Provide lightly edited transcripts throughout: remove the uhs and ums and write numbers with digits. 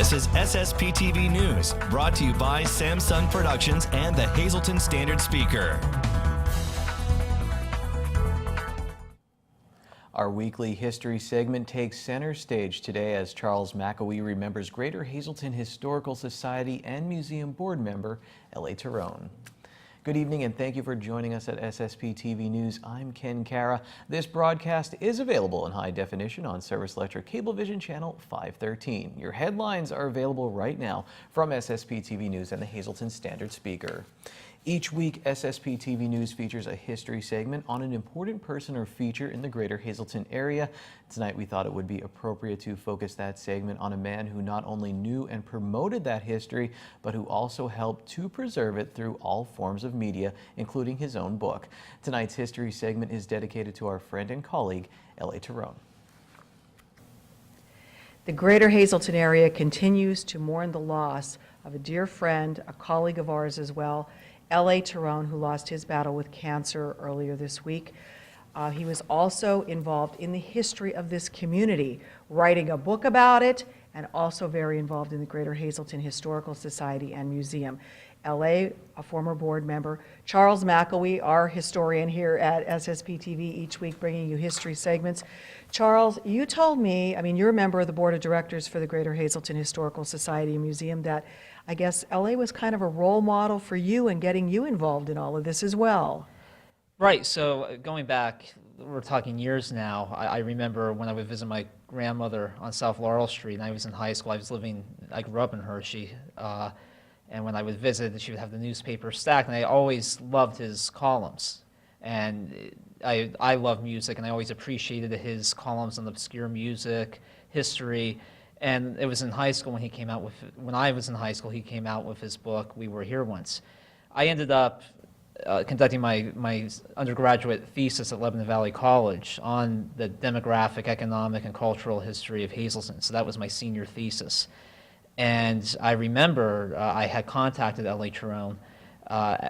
This is SSPTV News, brought to you by Samsung Productions and the Hazleton Standard Speaker. Our weekly history segment takes center stage today as Charles McAwee remembers Greater Hazleton Historical Society and Museum board member L.A. Tyrone. Good evening and thank you for joining us at SSPTV News. I'm Ken Cara. This broadcast is available in high definition on Service Electric Cablevision Channel 513. Your headlines are available right now from SSPTV News and the Hazleton Standard Speaker. Each week, SSPTV News features a history segment on an important person or feature in the Greater Hazleton area. Tonight, we thought it would be appropriate to focus that segment on a man who not only knew and promoted that history, but who also helped to preserve it through all forms of media, including his own book. Tonight's history segment is dedicated to our friend and colleague, L.A. Tyrone. The Greater Hazleton area continues to mourn the loss of a dear friend, a colleague of ours as well, L.A. Tyrone, who lost his battle with cancer earlier this week. He was also involved in the history of this community, writing a book about it, and also very involved in the Greater Hazleton Historical Society and Museum. L.A., a former board member. Charles McAwee, our historian here at SSPTV, each week bringing you history segments. Charles, you told me, you're a member of the board of directors for the Greater Hazleton Historical Society and Museum, that I guess L.A. was kind of a role model for you and getting you involved in all of this as well. Right, so going back, we're talking years now, I remember when I would visit my grandmother on South Laurel Street, and I was in high school. I grew up in Hershey, and when I would visit, she would have the newspaper stacked, and I always loved his columns. And I love music, and I always appreciated his columns on obscure music, history. And it was in high school when I was in high school, he came out with his book, We Were Here Once. I ended up conducting my undergraduate thesis at Lebanon Valley College on the demographic, economic, and cultural history of Hazleton. So that was my senior thesis. And I remember I had contacted L.A. Tyrone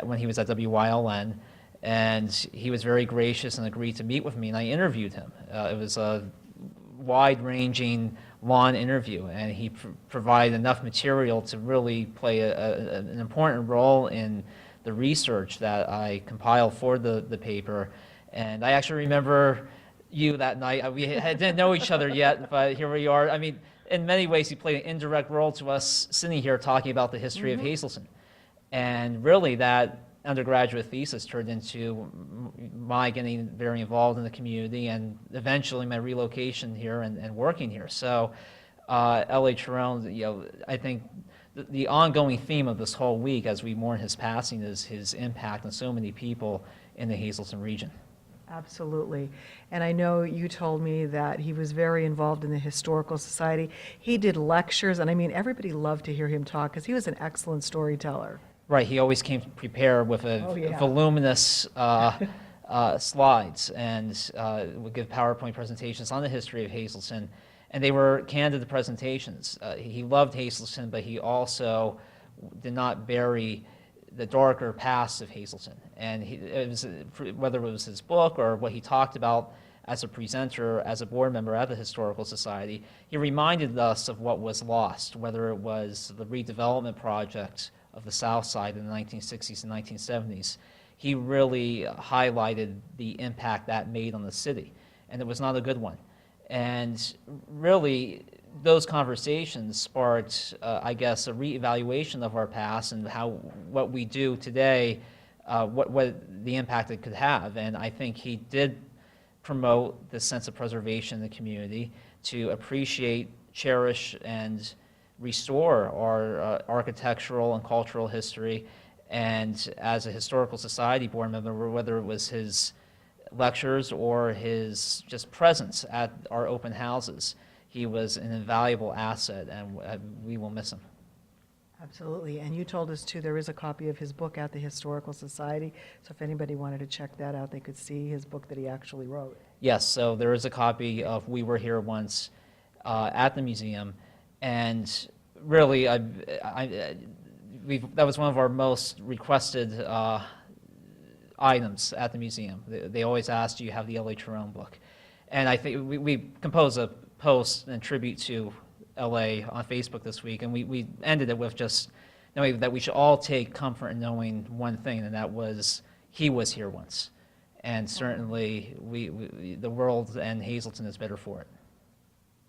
when he was at WYLN, and he was very gracious and agreed to meet with me, and I interviewed him. It was a wide-ranging, long interview, and he provided enough material to really play an important role in the research that I compiled for the paper. And I actually remember you that night. We didn't know each other yet, but here we are. In many ways, he played an indirect role to us sitting here talking about the history of Hazleton. And really, that undergraduate thesis turned into my getting very involved in the community and eventually my relocation here and working here. So L.A. Tyrone, I think the ongoing theme of this whole week as we mourn his passing is his impact on so many people in the Hazleton region. Absolutely. And I know you told me that he was very involved in the Historical Society. He did lectures, and everybody loved to hear him talk because he was an excellent storyteller. Right, he always came prepared with voluminous slides and would give PowerPoint presentations on the history of Hazleton, and they were candid presentations. He loved Hazleton, but he also did not bury the darker past of Hazleton. And whether it was his book or what he talked about as a presenter, as a board member at the Historical Society, he reminded us of what was lost, whether it was the redevelopment project of the South Side in the 1960s and 1970s. He really highlighted the impact that made on the city, and it was not a good one. And really, those conversations sparked, I guess, a reevaluation of our past and what we do today, what the impact it could have. And I think he did promote the sense of preservation in the community to appreciate, cherish, and restore our architectural and cultural history. And as a Historical Society board member, whether it was his lectures or his just presence at our open houses, he was an invaluable asset, and we will miss him. Absolutely. And you told us, too, there is a copy of his book at the Historical Society. So if anybody wanted to check that out, they could see his book that he actually wrote. Yes, so there is a copy of We Were Here Once at the museum. And really, that was one of our most requested items at the museum. They always asked, do you have the L.A. Tyrone book? And I think we composed a post and tribute to LA on Facebook this week, and we ended it with just knowing that we should all take comfort in knowing one thing, and that was he was here once. And certainly the world and Hazleton is better for it.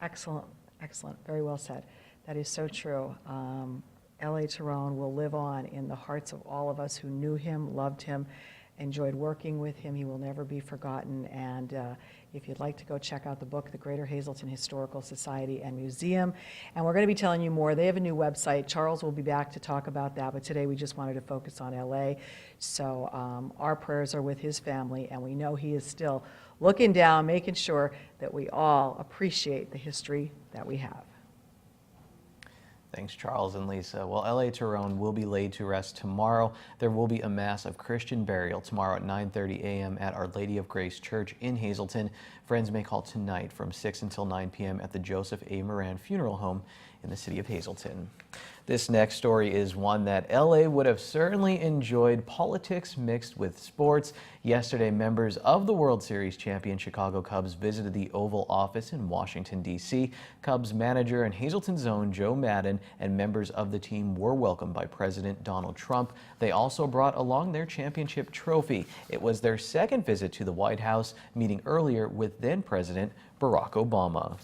Excellent, excellent, very well said. That is so true. L.A. Tyrone will live on in the hearts of all of us who knew him, loved him, enjoyed working with him. He will never be forgotten. And if you'd like to go check out the book, The Greater Hazleton Historical Society and Museum. And we're going to be telling you more. They have a new website. Charles will be back to talk about that, but today we just wanted to focus on L.A. So our prayers are with his family, and we know he is still looking down, making sure that we all appreciate the history that we have. Thanks, Charles and Lisa. Well, L.A. Tyrone will be laid to rest tomorrow. There will be a mass of Christian burial tomorrow at 9:30 a.m. at Our Lady of Grace Church in Hazleton. Friends may call tonight from 6 until 9 p.m. at the Joseph A. Moran Funeral Home in the city of Hazleton. This next story is one that L.A. would have certainly enjoyed: politics mixed with sports. Yesterday, members of the World Series champion Chicago Cubs visited the Oval Office in Washington, D.C. Cubs manager and Hazleton's own Joe Maddon and members of the team were welcomed by President Donald Trump. They also brought along their championship trophy. It was their second visit to the White House, meeting earlier with then-President Barack Obama.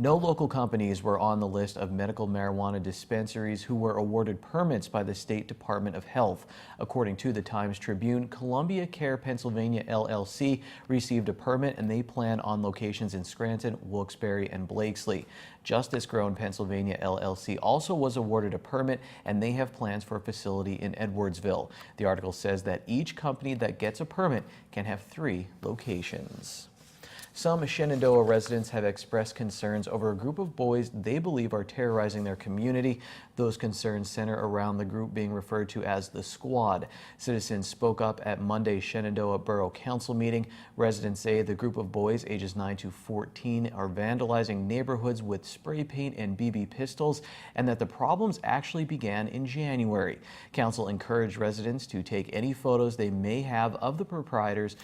No local companies were on the list of medical marijuana dispensaries who were awarded permits by the State Department of Health. According to the Times-Tribune, Columbia Care Pennsylvania LLC received a permit, and they plan on locations in Scranton, Wilkes-Barre, and Blakesley. Justice Grown Pennsylvania LLC also was awarded a permit, and they have plans for a facility in Edwardsville. The article says that each company that gets a permit can have 3 locations. Some Shenandoah residents have expressed concerns over a group of boys they believe are terrorizing their community. Those concerns center around the group being referred to as the Squad. Citizens spoke up at Monday's Shenandoah Borough Council meeting. Residents say the group of boys ages 9 to 14 are vandalizing neighborhoods with spray paint and BB pistols, and that the problems actually began in January. Council encouraged residents to take any photos they may have of the perpetrators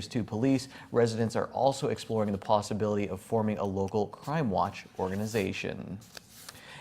to police. Residents are also exploring the possibility of forming a local crime watch organization.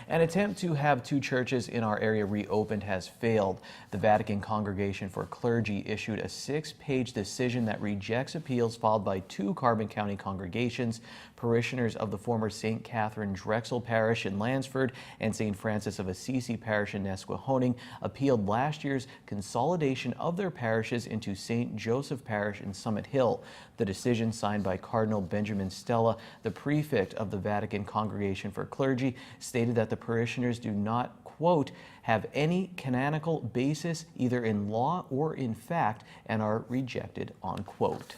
An attempt to have 2 churches in our area reopened has failed. The Vatican Congregation for Clergy issued a 6-page decision that rejects appeals filed by 2 Carbon County congregations. Parishioners of the former St. Catherine Drexel Parish in Lansford and St. Francis of Assisi Parish in Nesquehoning appealed last year's consolidation of their parishes into St. Joseph Parish in Summit Hill. The decision, signed by Cardinal Benjamin Stella, the prefect of the Vatican Congregation for Clergy, stated that the parishioners do not, quote, have any canonical basis either in law or in fact and are rejected, unquote.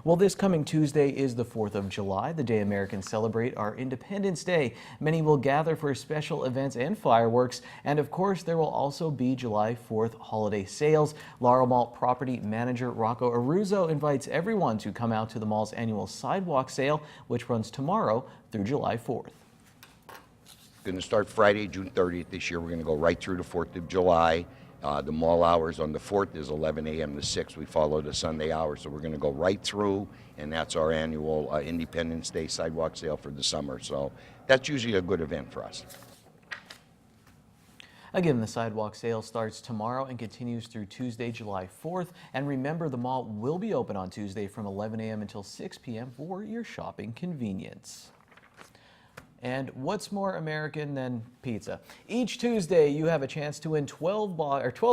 Well, this coming Tuesday is the 4th of July, the day Americans celebrate our Independence Day. Many will gather for special events and fireworks, and of course there will also be July 4th holiday sales. Laurel Mall property manager Rocco Aruzzo invites everyone to come out to the mall's annual sidewalk sale, which runs tomorrow through July 4th. Going to start Friday, June 30th this year. We're going to go right through the 4th of July. The mall hours on the 4th is 11 a.m. to 6. We follow the Sunday hours, so we're going to go right through, and that's our annual Independence Day sidewalk sale for the summer. So that's usually a good event for us. Again, the sidewalk sale starts tomorrow and continues through Tuesday, July 4th. And remember, the mall will be open on Tuesday from 11 a.m. until 6 p.m. for your shopping convenience. And what's more American than pizza? Each Tuesday, you have a chance to win 12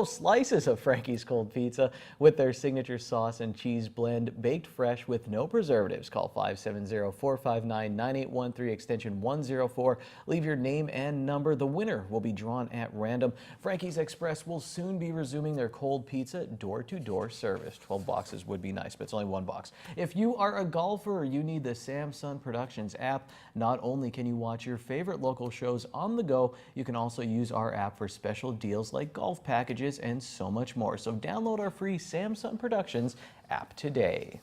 slices of Frankie's Cold Pizza with their signature sauce and cheese blend, baked fresh with no preservatives. Call 570-459-9813, extension 104. Leave your name and number. The winner will be drawn at random. Frankie's Express will soon be resuming their cold pizza door-to-door service. 12 boxes would be nice, but it's only 1 box. If you are a golfer, you need the Samsung Productions app. Not only can you watch your favorite local shows on the go, you can also use our app for special deals like golf packages and so much more. So download our free Samsung Productions app today.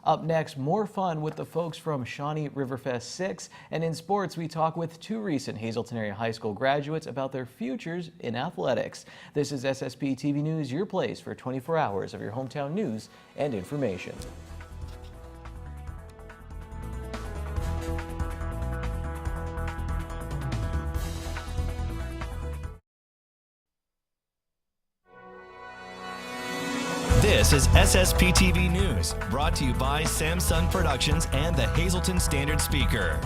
Up next, more fun with the folks from Shawnee Riverfest 6. And in sports, we talk with 2 recent Hazleton area high school graduates about their futures in athletics. This is SSPTV News, your place for 24 hours of your hometown news and information. This is SSPTV News, brought to you by Samsung Productions and the Hazleton Standard Speaker.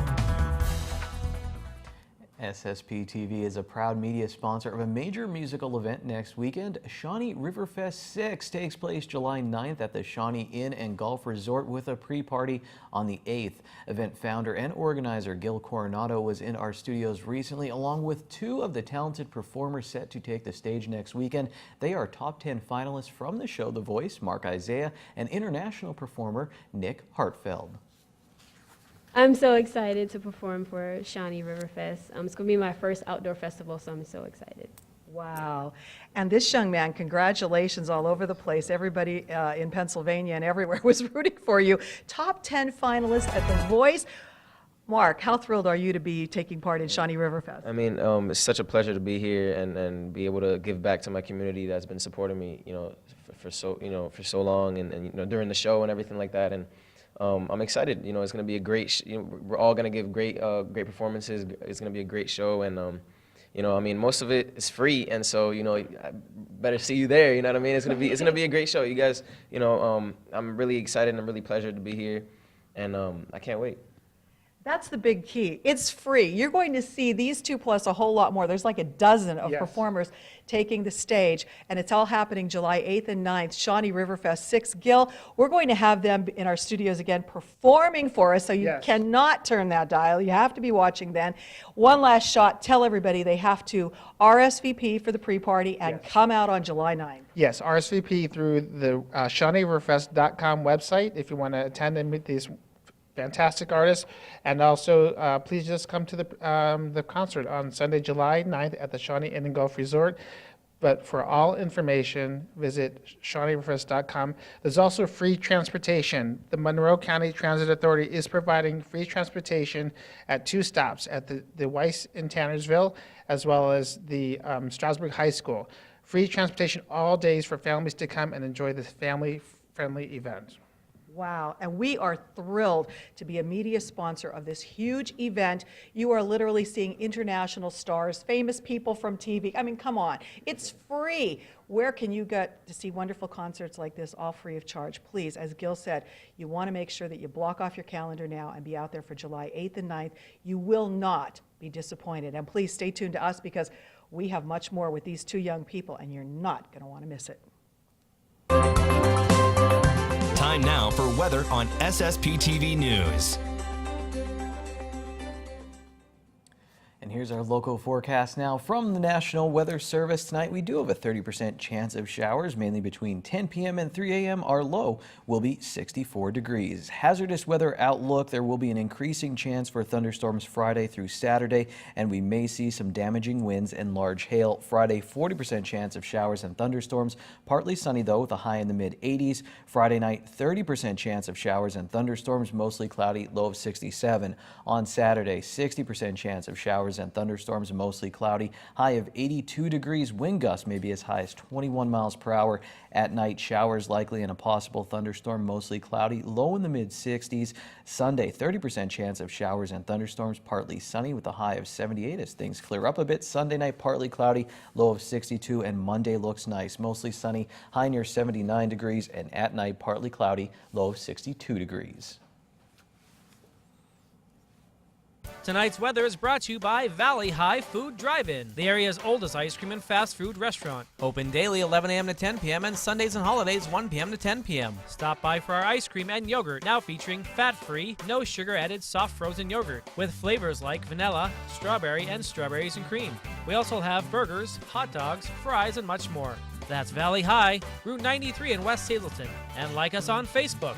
SSPTV is a proud media sponsor of a major musical event next weekend. Shawnee Riverfest 6 takes place July 9th at the Shawnee Inn and Golf Resort with a pre-party on the 8th. Event founder and organizer Gil Coronado was in our studios recently, along with two of the talented performers set to take the stage next weekend. They are top 10 finalists from the show The Voice, Mark Isaiah, and international performer Nick Hartfeld. I'm so excited to perform for Shawnee Riverfest. It's going to be my first outdoor festival, so I'm so excited. Wow. And this young man, congratulations all over the place. Everybody in Pennsylvania and everywhere was rooting for you. Top 10 finalists at The Voice. Mark, how thrilled are you to be taking part in Shawnee Riverfest? I mean, it's such a pleasure to be here and be able to give back to my community that's been supporting me, for so long and during the show and everything like that. And I'm excited. It's going to be a great. We're all going to give great performances. It's going to be a great show, and I mean, most of it is free, and so I better see you there. You know what I mean? It's going to be a great show. You guys, I'm really excited and I'm really pleasured to be here, and I can't wait. That's the big key. It's free. You're going to see these two plus a whole lot more. There's like a dozen of performers taking the stage, and it's all happening July 8th and 9th, Shawnee Riverfest 6. Gil, we're going to have them in our studios again performing for us, so you cannot turn that dial. You have to be watching then. One last shot. Tell everybody they have to RSVP for the pre-party and come out on July 9th. Yes, RSVP through the ShawneeRiverfest.com website if you want to attend and meet these fantastic artists, and also please just come to the concert on Sunday, July 9th at the Shawnee Inn and Golf Resort. But for all information, visit ShawneeRiverfest.com. There's also free transportation. The Monroe County Transit Authority is providing free transportation at two stops, at the Weiss in Tannersville, as well as the Strasburg High School. Free transportation all days for families to come and enjoy this family-friendly event. Wow, and we are thrilled to be a media sponsor of this huge event. You are literally seeing international stars, famous people from TV. I mean, come on, it's free. Where can you get to see wonderful concerts like this, all free of charge? Please, as Gil said, you want to make sure that you block off your calendar now and be out there for July 8th and 9th. You will not be disappointed. And please stay tuned to us, because we have much more with these two young people, and you're not going to want to miss it. Time now for weather on SSPTV News. And here's our local forecast now from the National Weather Service. Tonight we do have a 30% chance of showers, mainly between 10 p.m. and 3 a.m. Our low will be 64 degrees. Hazardous weather outlook: there will be an increasing chance for thunderstorms Friday through Saturday, and we may see some damaging winds and large hail. Friday, 40% chance of showers and thunderstorms. Partly sunny though, with a high in the mid-80s. Friday night, 30% chance of showers and thunderstorms, mostly cloudy, low of 67. On Saturday, 60% chance of showers and thunderstorms, mostly cloudy, high of 82 degrees. Wind gusts may be as high as 21 miles per hour. At night, showers likely and a possible thunderstorm, mostly cloudy, low in the mid-60s. Sunday, 30% chance of showers and thunderstorms, partly sunny with a high of 78 as things clear up a bit. Sunday night, partly cloudy, low of 62, and Monday looks nice, mostly sunny, high near 79 degrees, and at night, partly cloudy, low of 62 degrees. Tonight's weather is brought to you by Valley High Food Drive-In, the area's oldest ice cream and fast food restaurant. Open daily 11 a.m. to 10 p.m. and Sundays and holidays 1 p.m. to 10 p.m. Stop by for our ice cream and yogurt, now featuring fat-free, no sugar-added soft frozen yogurt with flavors like vanilla, strawberry, and strawberries and cream. We also have burgers, hot dogs, fries, and much more. That's Valley High, Route 93 in West Hazleton. And like us on Facebook.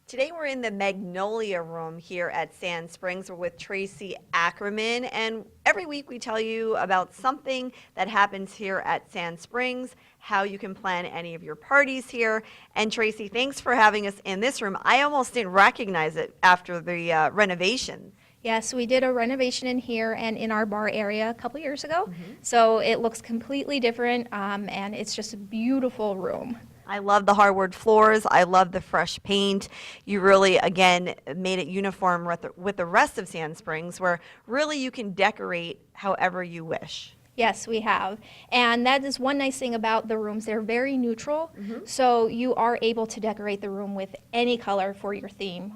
Today we're in the Magnolia Room here at Sand Springs. We're with Tracy Ackerman, and every week we tell you about something that happens here at Sand Springs, how you can plan any of your parties here. And Tracy, thanks for having us in this room. I almost didn't recognize it after the renovation. Yes, we did a renovation in here and in our bar area a couple years ago. So it looks completely different, and it's just a beautiful room. I love the hardwood floors. I love the fresh paint. You really, again, made it uniform with the rest of Sand Springs, where really you can decorate however you wish. Yes, we have. And that is one nice thing about the rooms. They're very neutral, so you are able to decorate the room with any color for your theme,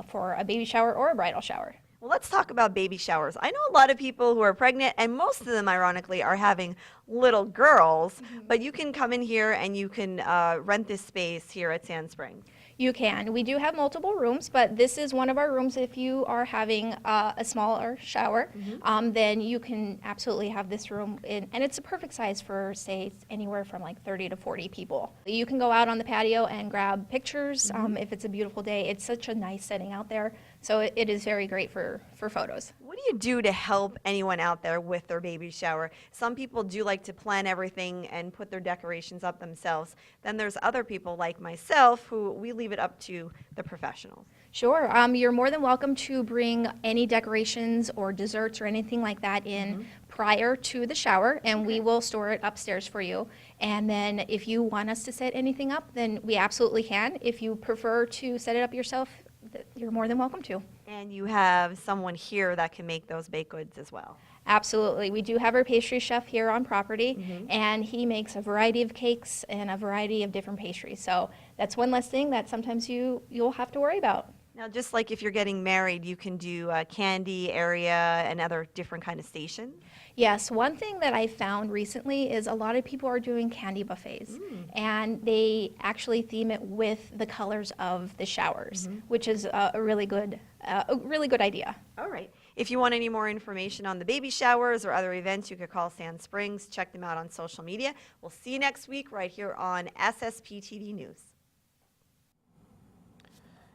for a baby shower or a bridal shower. Well, let's talk about baby showers. I know a lot of people who are pregnant, and most of them, ironically, are having little girls, but you can come in here and you can rent this space here at Sand Springs. You can. We do have multiple rooms, but this is one of our rooms. If you are having a smaller shower, then you can absolutely have this room in, and it's a perfect size for, say, anywhere from like 30 to 40 people. You can go out on the patio and grab pictures if it's a beautiful day. It's such a nice setting out there, so it is very great for photos. What do you do to help anyone out there with their baby shower? Some people do like to plan everything and put their decorations up themselves. Then there's other people like myself who we leave it up to the professionals. Sure. You're more than welcome to bring any decorations or desserts or anything like that in prior to the shower, and we will store it upstairs for you. And then if you want us to set anything up, then we absolutely can. If you prefer to set it up yourself, you're more than welcome to. And you have someone here that can make those baked goods as well. Absolutely. We do have our pastry chef here on property, and he makes a variety of cakes and a variety of different pastries. So that's one less thing that sometimes you'll have to worry about. Now, just like if you're getting married, you can do a candy area and other different kind of stations. Yes, one thing that I found recently is a lot of people are doing candy buffets, and they actually theme it with the colors of the showers, which is a really good idea. All right. If you want any more information on the baby showers or other events, you could call Sand Springs. Check them out on social media. We'll see you next week right here on SSPTV News.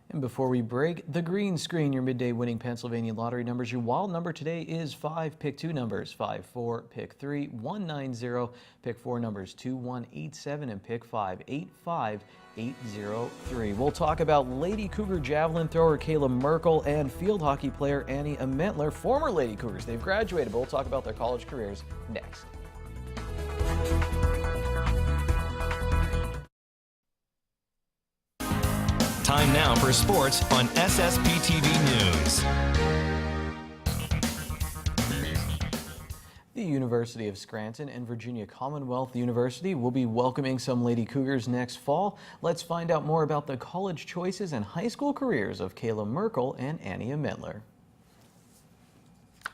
And before we break, the green screen, your midday winning Pennsylvania lottery numbers. Your wild number today is 5. Pick 2 numbers, 5, 4, pick 3, 190. Pick 4 numbers, 2, 1, 8, 7, and pick 5, 8, 5, 803. We'll talk about Lady Cougar javelin thrower Kayla Merkel and field hockey player Annie Amentler, former Lady Cougars. They've graduated, but we'll talk about their college careers next. Time now for sports on SSPTV News. The University of Scranton and Virginia Commonwealth University will be welcoming some Lady Cougars next fall. Let's find out more about the college choices and high school careers of Kayla Merkel and Annie Amentler.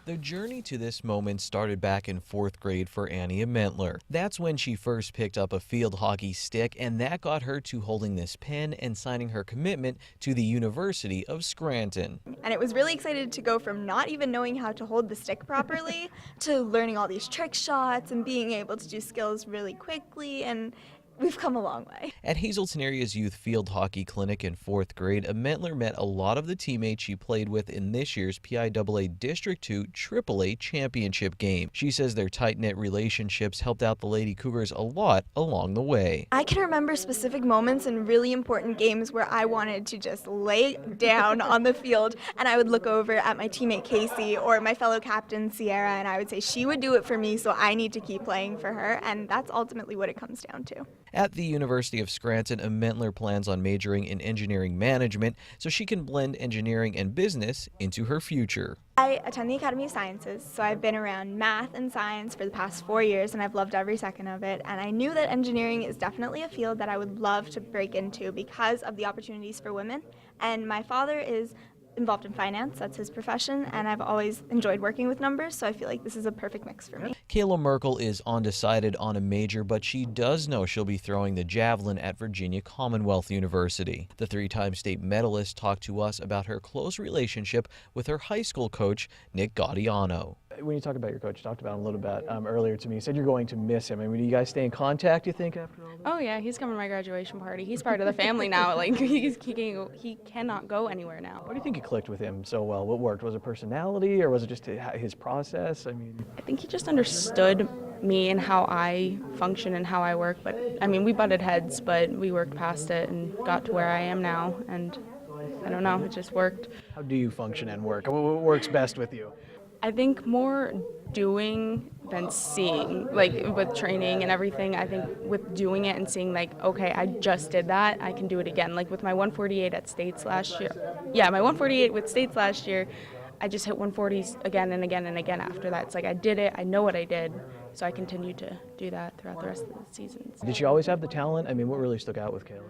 The journey to this moment started back in 4th grade for Annie Amentler. That's when she first picked up a field hockey stick, and that got her to holding this pen and signing her commitment to the University of Scranton. And it was really excited to go from not even knowing how to hold the stick properly to learning all these trick shots and being able to do skills really quickly, and we've come a long way. At Hazelton Area's Youth Field Hockey Clinic in 4th grade, Amentler met a lot of the teammates she played with in this year's PIAA District 2 AAA Championship game. She says their tight-knit relationships helped out the Lady Cougars a lot along the way. I can remember specific moments in really important games where I wanted to just lay down on the field, and I would look over at my teammate Casey or my fellow captain Sierra, and I would say she would do it for me, so I need to keep playing for her, and that's ultimately what it comes down to. At the University of Scranton, Amentler plans on majoring in engineering management so she can blend engineering and business into her future. I attend the Academy of Sciences, so I've been around math and science for the past 4 years, and I've loved every second of it. And I knew that engineering is definitely a field that I would love to break into because of the opportunities for women. And my father is involved in finance, that's his profession, and I've always enjoyed working with numbers, so I feel like this is a perfect mix for me. Kayla Merkel is undecided on a major, but she does know she'll be throwing the javelin at Virginia Commonwealth University. The 3-time state medalist talked to us about her close relationship with her high school coach, Nick Gaudiano. When you talk about your coach, you talked about him a little bit earlier to me. You said you're going to miss him. I mean, do you guys stay in contact, you think, after all this? Oh, yeah, he's coming to my graduation party. He's part of the family now. Like, he cannot go anywhere now. Why do you think you clicked with him so well? What worked? Was it personality, or was it just his process? I think he just understood me and how I function and how I work. But, I mean, we butted heads, but we worked past it and got to where I am now. And I don't know, it just worked. How do you function and work? What works best with you? I think more doing than seeing, like with training and everything. I think with doing it and seeing like, okay, I just did that, I can do it again. Like with my 148 at States last year. Yeah, my 148 with States last year, I just hit 140s again and again and again after that. It's like I did it, I know what I did, so I continue to do that throughout the rest of the seasons. Did she always have the talent? I mean, what really stuck out with Kayla?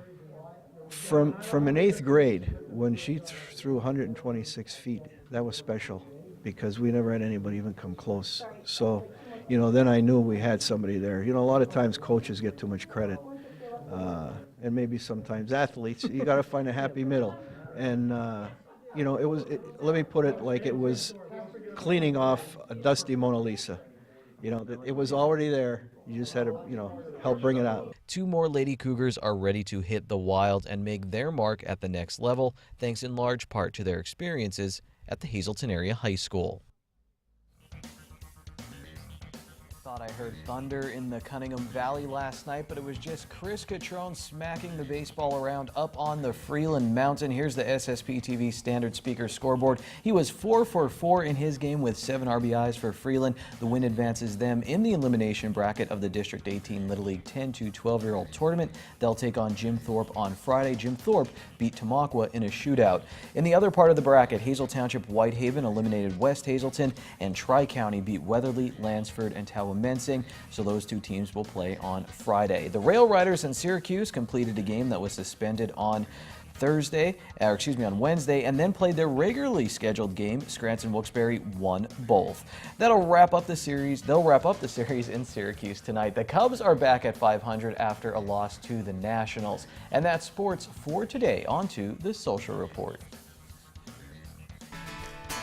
From an 8th grade, when she threw 126 feet, that was special because we never had anybody even come close. So, you know, then I knew we had somebody there. You know, a lot of times coaches get too much credit, and maybe sometimes athletes. You got to find a happy middle. And, you know, let me put it like it was cleaning off a dusty Mona Lisa. You know, it was already there. You just had to, you know, help bring it out. 2 more Lady Cougars are ready to hit the wild and make their mark at the next level, thanks in large part to their experiences at the Hazleton Area High School. Thought I heard thunder in the Cunningham Valley last night, but it was just Chris Catrone smacking the baseball around up on the Freeland Mountain. Here's the SSPTV standard speaker scoreboard. He was 4 for 4 in his game with 7 RBIs for Freeland. The win advances them in the elimination bracket of the District 18 Little League 10 to 12-year-old tournament. They'll take on Jim Thorpe on Friday. Jim Thorpe beat Tamaqua in a shootout. In the other part of the bracket, Hazel Township Whitehaven eliminated West Hazleton, and Tri-County beat Weatherly, Lansford, and Tawamensing. So those 2 teams will play on Friday. The Rail Riders in Syracuse completed a game that was suspended on Wednesday, and then played their regularly scheduled game. Scranton Wilkes-Barre won both. That'll wrap up the series. They'll wrap up the series in Syracuse tonight. The Cubs are back at 500 after a loss to the Nationals. And that's sports for today. On to the Social Report.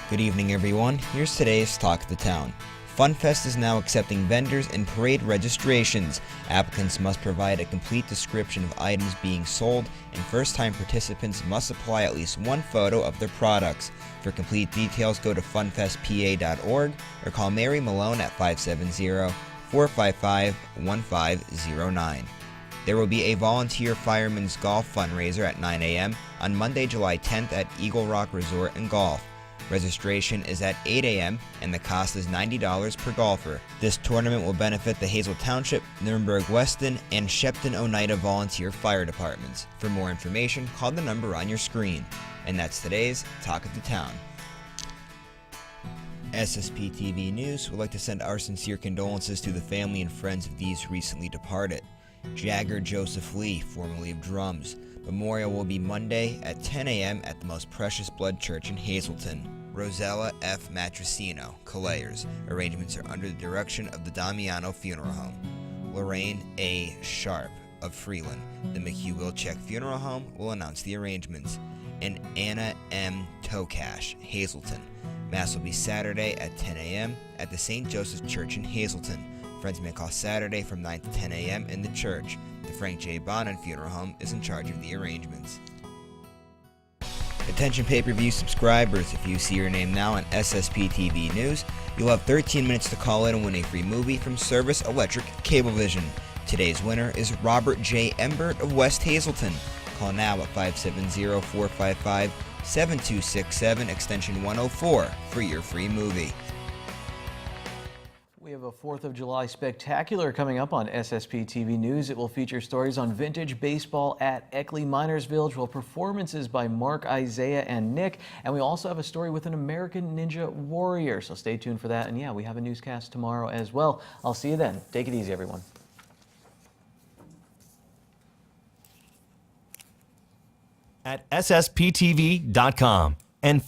Good evening, everyone. Here's today's Talk of the Town. FunFest is now accepting vendors and parade registrations. Applicants must provide a complete description of items being sold, and first-time participants must supply at least 1 photo of their products. For complete details, go to funfestpa.org or call Mary Malone at 570-455-1509. There will be a volunteer fireman's golf fundraiser at 9 a.m. on Monday, July 10th at Eagle Rock Resort and Golf. Registration is at 8 a.m. and the cost is $90 per golfer. This tournament will benefit the Hazel Township, Nuremberg-Weston, and Shepton-Oneida Volunteer Fire Departments. For more information, call the number on your screen. And that's today's Talk of the Town. SSPTV News would like to send our sincere condolences to the family and friends of these recently departed. Jagger Joseph Lee, formerly of Drums. Memorial will be Monday at 10 a.m. at the Most Precious Blood Church in Hazleton. Rosella F. Matricino, Calayers. Arrangements are under the direction of the Damiano Funeral Home. Lorraine A. Sharp of Freeland. The McHugh Wilczek Funeral Home will announce the arrangements. And Anna M. Tokash, Hazleton. Mass will be Saturday at 10 a.m. at the St. Joseph's Church in Hazleton. Friends may call Saturday from 9 to 10 a.m. in the church. The Frank J. Bonin Funeral Home is in charge of the arrangements. Attention pay-per-view subscribers, if you see your name now on SSPTV News, you'll have 13 minutes to call in and win a free movie from Service Electric Cablevision. Today's winner is Robert J. Embert of West Hazleton. Call now at 570-455-7267, extension 104, for your free movie. We have a 4th of July spectacular coming up on SSPTV News. It will feature stories on vintage baseball at Eckley Miners Village, while performances by Mark, Isaiah, and Nick. And we also have a story with an American Ninja Warrior. So stay tuned for that. And yeah, we have a newscast tomorrow as well. I'll see you then. Take it easy, everyone. At ssptv.com and